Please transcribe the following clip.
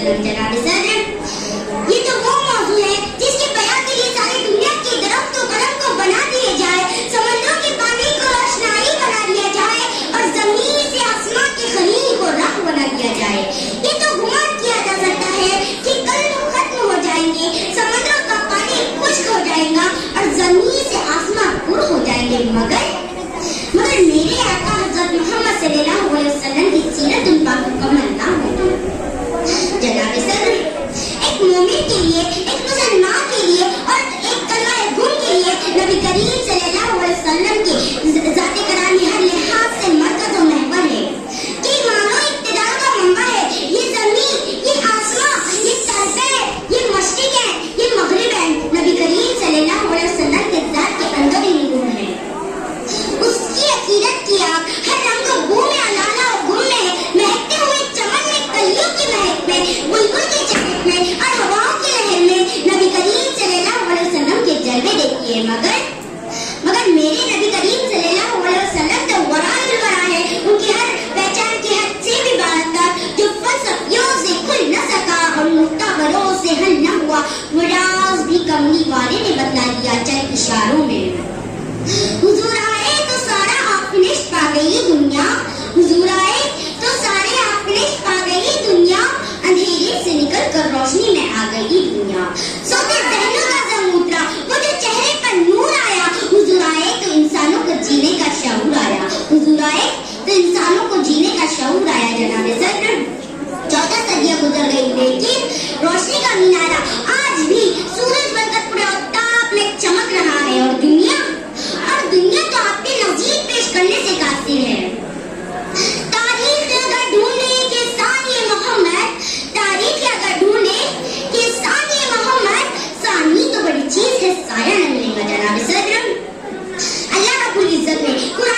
वसल्लम। जनाब सदर, ये तो वो मौजू है जिसके बयान के लिए सारी दुनिया के दरख्तों कलम को बना दिए जाए, समंदरों के पानी को रोशनाई बना दिया जाए और जमीन से आसमां के खलील को राह बना दिया जाए। ये तो गुमान किया जा सकता है कि कल वो खत्म हो जाएंगे, समंदरों का पानी खुश्क हो जाएगा और जमीन से आसमां पुर हो जाएंगे, मगर मेरे आका हज़रत मोहम्मद सल्लल्लाहु अलैहि वसल्लम की सीरत उन पाक मुकम्मल ना हो। जनाब सदर, एक मोमिन के लिए, एक मुसलमान के लिए और एक कलमा गुम के लिए नबी करीम सल्लल्लाहु अलैहि वसल्लम की ज़ात-ए करामी हर लिहाज से मरकज़ और महवर है कि मानो इक़्तिदार का मंबा है। ये ज़मीन, ये आसमां, ये सरज़मीन, ये मशरिक़ है, ये मग़रिब है, नबी करीम सल्लल्लाहु अलैहि वसल्लम के ज़ात के अंदर ही नूर है। उसकी अकीदत की आग हर रंग और बू में, अलाला और गुल में है, महकते हुए चमन में, कलियों की महक में, बुलबुल की चहक में और हवाओं की लहर में नबी करीम सल्लल्लाहु अलैहि वसल्लम के जलवे देखिए। मगर मेरे नबी करीम सल्लल्लाहु अलैहि वसल्लम तो वराइल वरा है, उनकी हर पहचान की हद से भी बारतर, जो फलसफियों से खुल न सका और मुख्तबरों से हल न हुआ, वो राज भी कमली वाले ने बतला दिया चंद इशारों में। हुजूर आए तो सारा आफिनिश पा गई दुनिया, हुजूर आए तो सारे आफिनिश पा गई दुनिया, अंधेरे से निकल कर रोशनी में आ गई दुनिया। सोते ज़हनों का ज़मूतरा, वो जो चेहरे पर नूर आया, हुजूर आए तो इंसानों को जीने का शऊर आया, हुजूर आए तो इंसानों को जीने का शऊर आया। जनाब सदर, 14 सदियां गुजर गई, लेकिन रोशनी का मीनारा आज भी सूरज बनकर पूरे ताप में चमक रहा है और दुनिया तो आपके नज़ीर पेश करने से कासिर है। तारीख अगर ढूंढे कि सानी मोहम्मद, तारीख अगर ढूंढे कि सानी मोहम्मद, सानी तो बड़ी चीज है, साया न मिलेगा। जनाब सदर, अल्लाह रब्बुल इज्जत ने कुरान